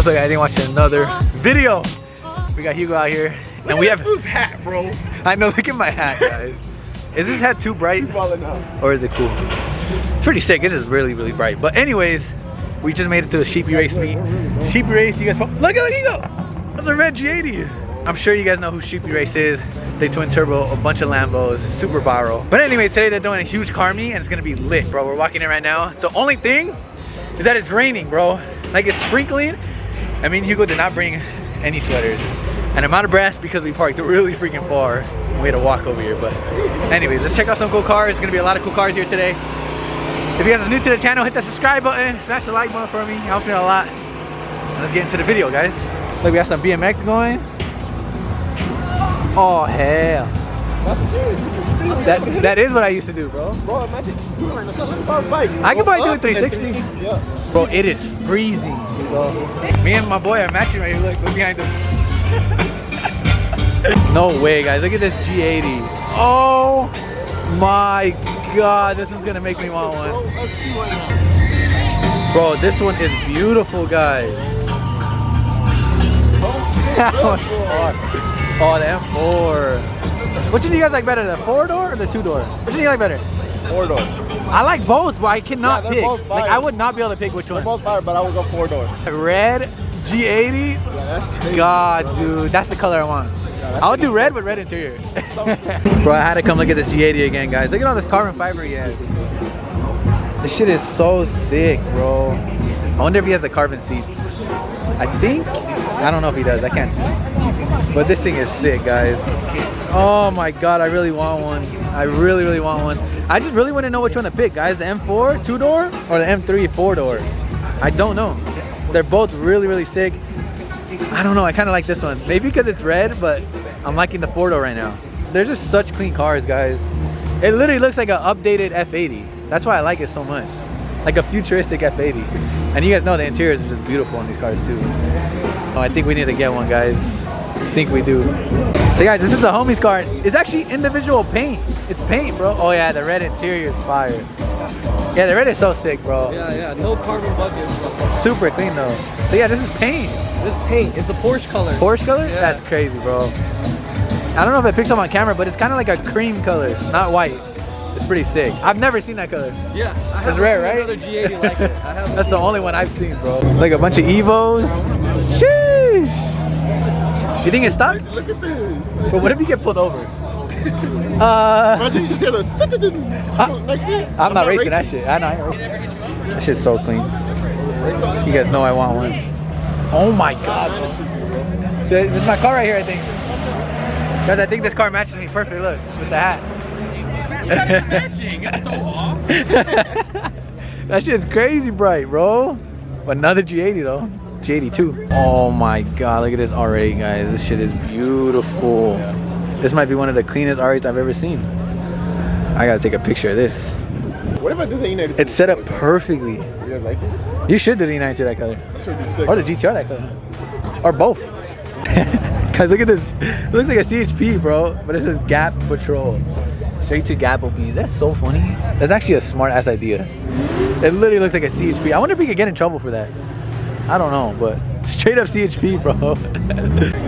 Look, I didn't watch another video. We got Hugo out here, and we have this hat, bro. I know. Look at my hat, guys. Is this hat too bright, or is it cool? It's pretty sick. It is really, really bright. But anyways, we just made it to the Sheepey race meet. Sheepey race, you guys. Look at Hugo. That's a red G80. I'm sure you guys know who Sheepey race is. They twin turbo a bunch of Lambos. It's super viral. But anyways, today they're doing a huge Carmeet, and it's gonna be lit, bro. We're walking in right now. The only thing is that it's raining, bro. Like, it's sprinkling. I mean, Hugo did not bring any sweaters. And I'm out of breath because we parked really freaking far. We had to walk over here. But anyways, let's check out some cool cars. There's gonna be a lot of cool cars here today. If you guys are new to the channel, hit that subscribe button. Smash the like button for me. It helps me out a lot. And let's get into the video, guys. Look, we got some BMX going. Oh, hell. That is what I used to do, bro. Bro, imagine doing like a bike. I can probably do a 360. Yeah. Bro, it is freezing, bro. Me and my boy are matching right here. Look behind us. No way, guys. Look at this G80. Oh my God, this one's gonna make me want one. Bro, this one is beautiful, guys. That one's hard. Oh, the M4. Which one do you guys like better, the 4-door or the 2-door? Which one do you like better? 4-door. I like both, but I cannot pick. Like, I would not be able to pick which one. They're both fire, but I would go 4-door. Red G80. Yeah, that's crazy. God, dude, that's the color I want. Yeah, I would do red with red interior. Bro, I had to come look at this G80 again, guys. Look at all this carbon fiber he has. This shit is so sick, bro. I wonder if he has the carbon seats. I don't know if he does. I can't see. But this thing is sick, guys. Oh my God, I really want one. I really, really want one. I just really want to know which one to pick, guys. The M4 2-door or the M3 4-door. I don't know. They're both really, really sick. I don't know. I kind of like this one. Maybe because it's red, but I'm liking the 4-door right now. They're just such clean cars, guys. It literally looks like an updated F80. That's why I like it so much. Like a futuristic F80. And you guys know the interiors are just beautiful on these cars too. Oh, I think we need to get one, guys. I think we do. So guys, this is the homie's car. It's actually individual paint. It's paint, bro. Oh yeah, the red interior is fire. Yeah, the red is so sick, bro. Yeah, no carbon buckets. Super clean though. So yeah, this is paint. This is paint. It's a Porsche color. Porsche color? Yeah. That's crazy, bro. I don't know if it picks up on camera, but it's kind of like a cream color, not white. It's pretty sick. I've never seen that color. Yeah, it's rare, right? Another G80 like it. That's the only one I've seen, bro. Like a bunch of Evos. Sheesh. You think it's stuck? Look at this. But what if you get pulled over? Imagine you just hear the next thing. I'm not racing that shit. I know. That shit's so clean. You guys know I want one. Oh my God. This is my car right here, I think. Guys, I think this car matches me perfectly. Look, with the hat. You're not even matching. It's so off. That shit's crazy bright, bro. Another G80 though. G82. Oh my God, look at this R8, guys. This shit is beautiful. This might be one of the cleanest R8s I've ever seen. I gotta take a picture of this. What if I do the E92? It's set up perfectly. You guys like it? You should do the E92 that color. That should be sick. Or the GTR that color. Or both. Guys, look at this. It looks like a CHP, bro. But it says Gap Patrol. Straight to Gapplebee's. That's so funny. That's actually a smart ass idea. It literally looks like a CHP. I wonder if we could get in trouble for that. I don't know, but straight up CHP, bro.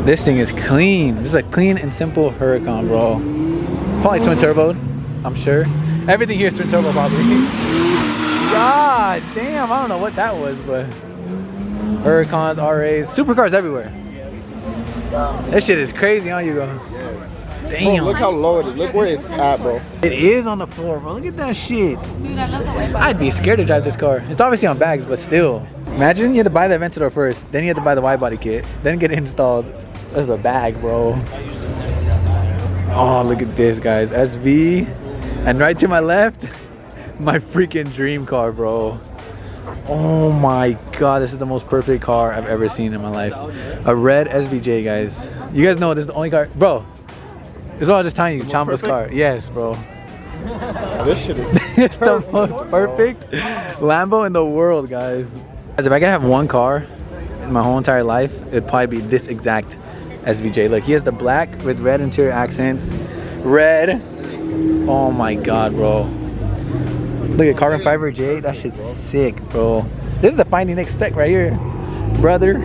This thing is clean. This is a clean and simple Huracan, bro. Probably twin turbo, I'm sure. Everything here is twin turbo, probably. God damn, I don't know what that was, but Huracans, RAs, supercars everywhere. This shit is crazy, huh, Hugo? Damn. Bro, look how low it is. Look where it's at, bro. It is on the floor, bro. Look at that shit. Dude, I love the white. I'd be scared to drive this car. It's obviously on bags, but still. Imagine you had to buy the Aventador first, then you had to buy the wide body kit, then get it installed. That's a bag, bro. Oh, look at this, guys. SV. And right to my left, my freaking dream car, bro. Oh my God, this is the most perfect car I've ever seen in my life. A red SVJ, guys. You guys know this is the only car, bro. This is what I was just telling you, Chamba's car. Yes, bro. This shit is It's the most perfect Lambo in the world, guys. If I could have one car in my whole entire life, it'd probably be this exact SVJ. Look, he has the black with red interior accents. Red. Oh my God, bro. Look at carbon fiber J. That shit's sick, bro. This is the FindingNick spec right here, brother.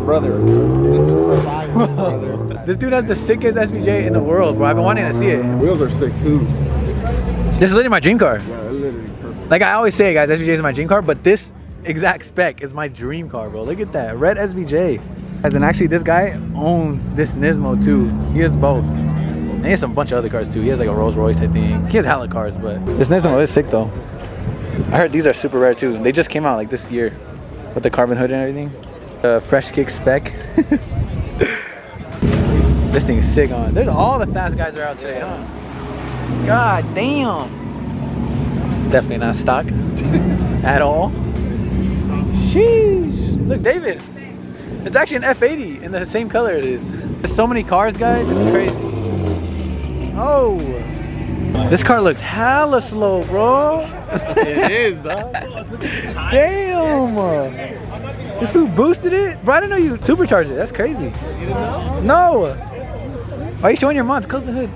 brother. This is fire, brother. This dude has the sickest SVJ in the world, bro. I've been wanting to see it. Wheels are sick too. This is literally my dream car. Yeah, they're literally perfect. Like I always say, guys, SVJ is my dream car, but this exact spec is my dream car, bro. Look at that, red SVJ. Guys, and actually this guy owns this Nismo too. He has both. And he has some bunch of other cars too. He has like a Rolls Royce, I think. He has hella cars, but this Nismo is sick though. I heard these are super rare too. They just came out like this year with the carbon hood and everything. Fresh kick spec. This thing is sick on. There's all the fast guys are out today, huh? God damn. Definitely not stock at all. Sheesh. Look, David. It's actually an F80 in the same color it is. There's so many cars, guys. It's crazy. Oh. This car looks hella slow, bro. It is, dog. Damn. This food boosted it? Bro, I didn't know you supercharged it. That's crazy. You didn't know? No. Why are you showing your mods? Close the hood.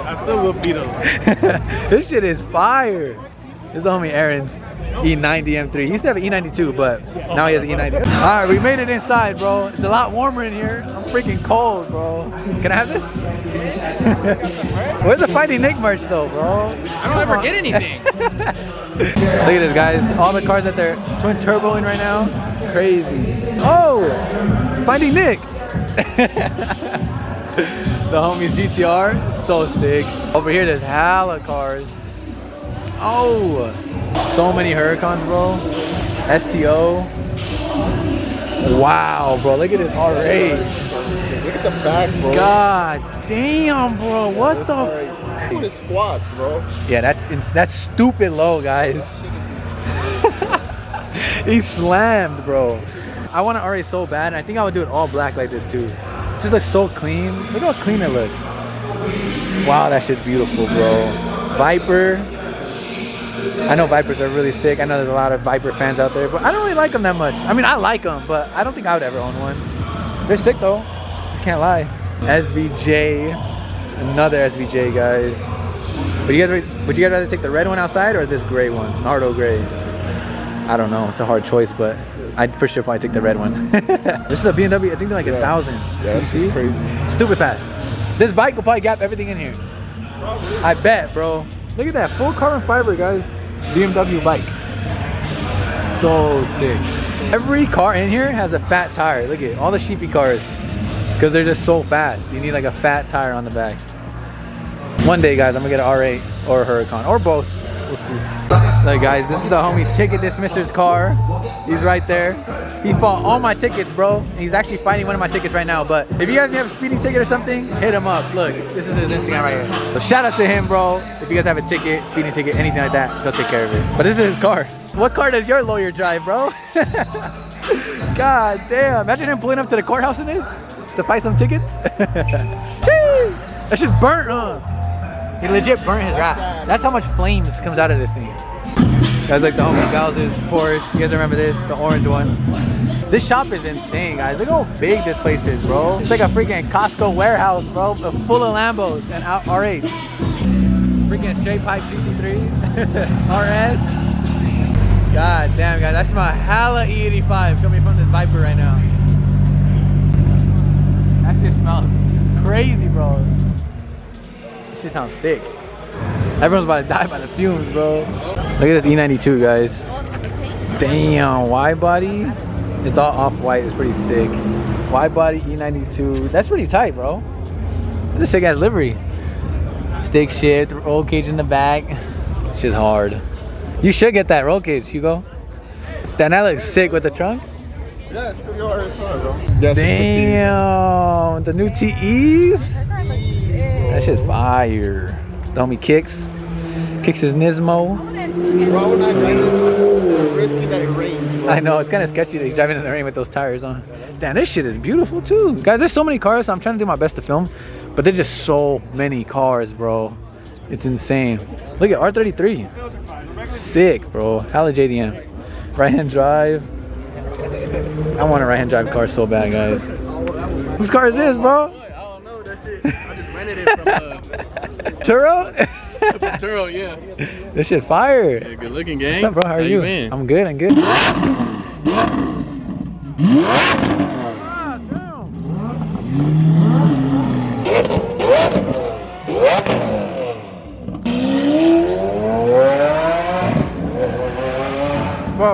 I still will beat him. This shit is fire. This is the homie Aaron's E90 M3. He used to have an E92, but now he has an E90. All right, we made it inside, bro. It's a lot warmer in here. I'm freaking cold, bro. Can I have this? Where's the FindingNick merch though, bro? I don't ever get anything. Look at this, guys. All the cars that they're twin turboing right now. Crazy. Oh, FindingNick. The homies GTR, so sick. Over here, there's hella cars. Oh, so many Huracans, bro. STO. Wow, bro, look at this R8. Look at the back, bro. God damn, bro, what the? Look at the squats, bro. Yeah, that's stupid low, guys. He slammed, bro. I want an R8 so bad, and I think I would do it all black like this too. It just looks so clean. Look how clean it looks. Wow, that shit's beautiful, bro. Viper. I know Vipers are really sick. I know there's a lot of Viper fans out there, but I don't really like them that much. I mean, I like them, but I don't think I would ever own one. They're sick though. I can't lie. SVJ. Another SVJ, guys. Would you guys rather take the red one outside or this gray one? Nardo gray. I don't know. It's a hard choice, but I'd for sure probably take the red one. This is a BMW. I think they're like 1,000. Yeah, this is crazy. Stupid fast. This bike will probably gap everything in here. I bet, bro. Look at that. Full carbon fiber, guys. BMW bike. So sick. Every car in here has a fat tire. Look at all the Sheepey cars. Because they're just so fast. You need like a fat tire on the back. One day, guys, I'm going to get an R8 or a Huracan. Or both. We'll see. Look, guys, this is the homie Ticket Dismisser's car. He's right there. He fought all my tickets, bro. He's actually fighting one of my tickets right now. But if you guys have a speeding ticket or something, hit him up. Look, this is his Instagram right here. So shout out to him, bro. If you guys have a ticket, speeding ticket, anything like that, he'll take care of it. But this is his car. What car does your lawyer drive, bro? God damn. Imagine him pulling up to the courthouse in this to fight some tickets. That shit's burnt, huh? He legit burnt his wrap. That's how much flames comes out of this thing. Guys, like the homie Val's Porsche. You guys remember this? The orange one. This shop is insane, guys. Look how big this place is, bro. It's like a freaking Costco warehouse, bro. Full of Lambos and R8. Freaking straight pipe GT3. RS. God damn, guys. That's my hella E85 coming from this Viper right now. That just smells crazy, bro. This shit sounds sick. Everyone's about to die by the fumes, bro. Look at this E92, guys. Damn, wide body. It's all off-white. It's pretty sick. Wide body E92. That's pretty tight, bro. That's a sick ass livery. Stick shift, roll cage in the back. Shit's hard. You should get that roll cage, Hugo. Damn, that looks sick with the trunk. Yeah, it's pretty hard, bro. Yeah, damn, the new TEs. That shit's fire. The homie Kicks his Nismo. Bro, when I ride it, it's risky that it rains, bro. I know, it's kind of sketchy that he's driving in the rain with those tires on. Damn, this shit is beautiful too. Guys, there's so many cars, so I'm trying to do my best to film. But there's just so many cars, bro. It's insane. Look at R33. Sick, bro. Hella JDM. Right-hand drive. I want a right-hand drive car so bad, guys. Whose car is this, bro? I don't know, that shit. I just rented it from Turo? Turo, yeah. This shit fire. Yeah, good looking, gang. What's up, bro? How are you? Been? I'm good, I'm good. Bro,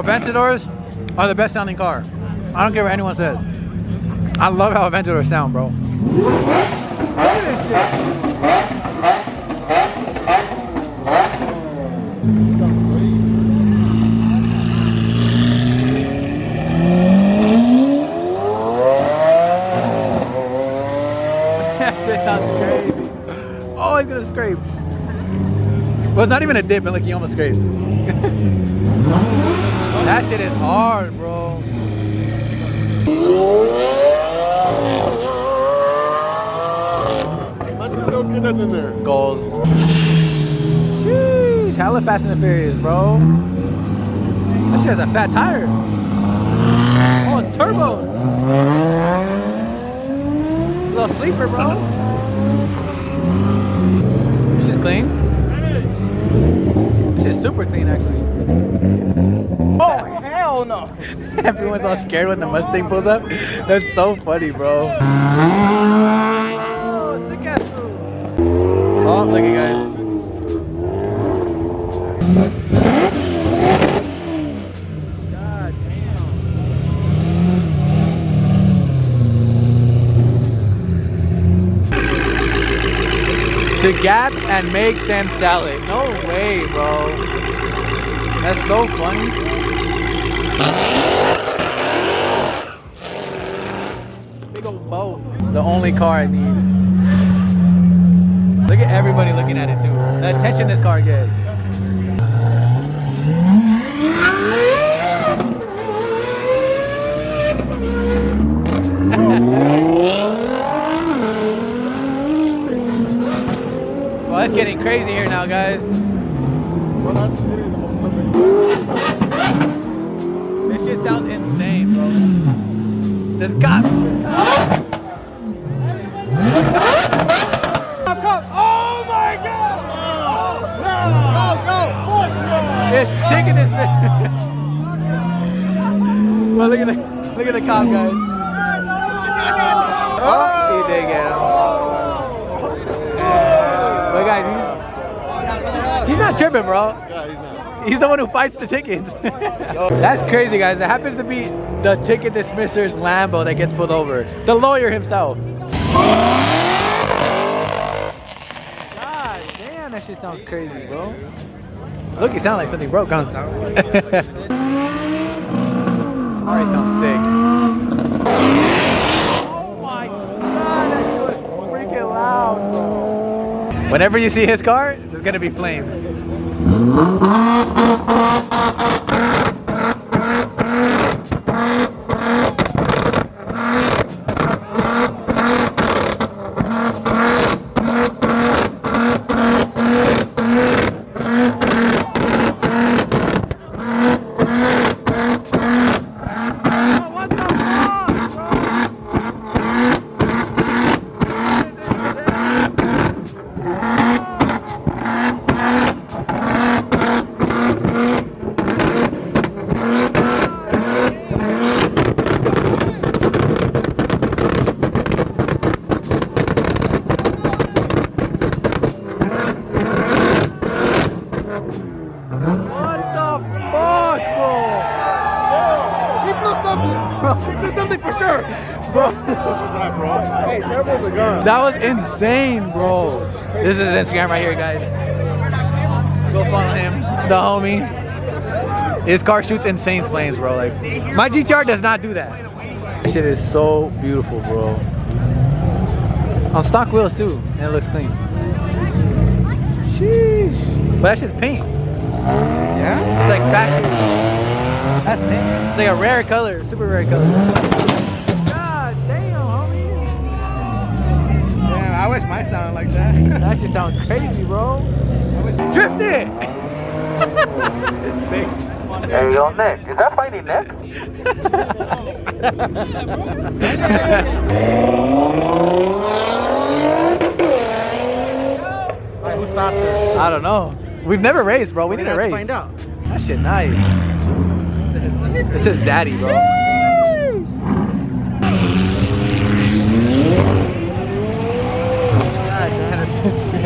Aventadors are the best sounding car. I don't care what anyone says. I love how Aventadors sound, bro. Look at this shit. That shit sounds crazy. Oh, he's gonna scrape. Well, it's not even a dip, and look, he almost scraped. That shit is hard, bro. Let's just go get that in there. Goals. Sheesh, hella Fast and the Furious, bro. That shit has a fat tire. Oh, it's turbo. Little sleeper, bro. This shit's clean. This shit's super clean, actually. Oh, hell no. Everyone's all scared when the Mustang pulls up. That's so funny, bro. Oh, sick ass. Oh, look at guys. God damn. To gap and make them sell it. No way, bro. That's so funny. Big old bow. The only car I need. Look at everybody looking at it too. The attention this car gets. Well, it's getting crazy here now, guys. This shit sounds insane, bro. There's got. Oh my god! Go! It's taking this thing. Well, look at the cop, guys. Oh, he did get him. But guys, he's not tripping, bro. Yeah, he's not. He's the one who fights the tickets. That's crazy, guys. It happens to be the ticket dismisser's Lambo that gets pulled over. The lawyer himself. God damn, that shit sounds crazy, bro. Look, it sounds like something broke, huh? Alright, sounds sick. Oh my god, that shit was freaking loud, bro. Whenever you see his car, there's gonna be flames. That was insane, bro. This is his Instagram right here, guys. Go follow him, the homie. His car shoots insane flames, bro. Like, my GTR does not do that. This shit is so beautiful, bro. On stock wheels too, and it looks clean. Sheesh. But that's just paint. Yeah? It's like factory. That's paint. It's like a rare color, super rare color. God damn, homie. Damn, I wish mine sounded like that. That shit sounds crazy, bro. Drift it! It's fixed. Hey, yo, Nick, is that FindingNick? Alright, who's faster? I don't know. We've never raced, bro. We need to race. Find out. That shit nice. It says Zaddy, bro.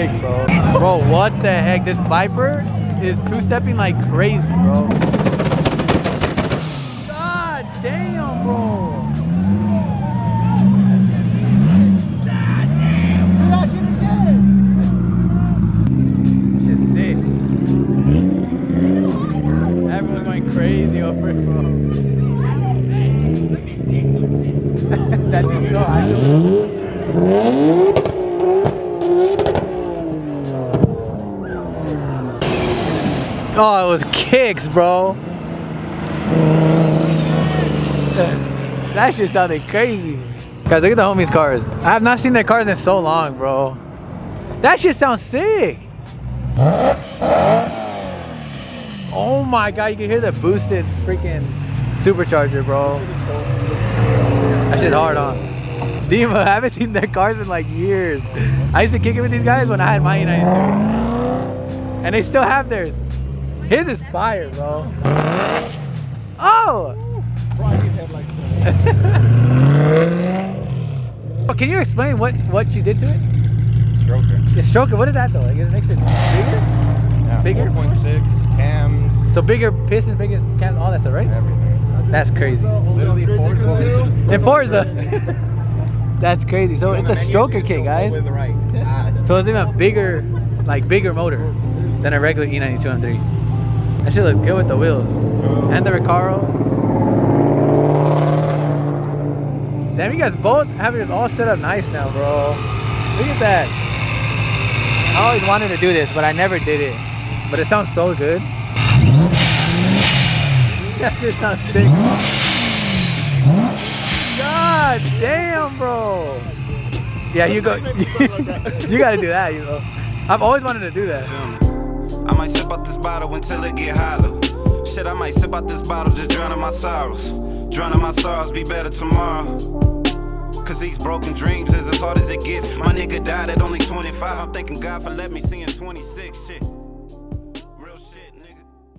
sick, bro. Bro, what the heck? This Viper is two-stepping like crazy, bro. God damn, bro. Shit's sick. Everyone's going crazy over it, bro. That thing's so high. Oh, it was kicks, bro. That shit sounded crazy. Guys, look at the homies' cars. I have not seen their cars in so long, bro. That shit sounds sick. Oh my god, you can hear the boosted freaking supercharger, bro. That shit's hard on. Dima, I haven't seen their cars in like years. I used to kick it with these guys when I had my E92. And they still have theirs. His is fire, bro. Oh! Can you explain what you did to it? Stroker. Yeah, stroker. What is that though? Like, it makes it bigger? Yeah, Bigger? 4.6 cams. So bigger pistons, bigger cams, all that stuff, right? Everything. That's crazy. Literally Forza. In Forza. That's crazy. So it's a stroker kit, guys. So it's even a bigger, like bigger motor than a regular E92 M3. That shit looks good with the wheels. And the Recaro. Damn, you guys both have yours all set up nice now, bro. Look at that. I always wanted to do this, but I never did it. But it sounds so good. That shit sounds sick. God damn, bro. Yeah, you go. You gotta do that, you know. I've always wanted to do that. I might sip out this bottle until it get hollow. Shit, I might sip out this bottle, just drowning my sorrows. Drowning my sorrows, be better tomorrow. Cause these broken dreams is as hard as it gets. My nigga died at only 25. I'm thanking God for letting me see in 26. Shit.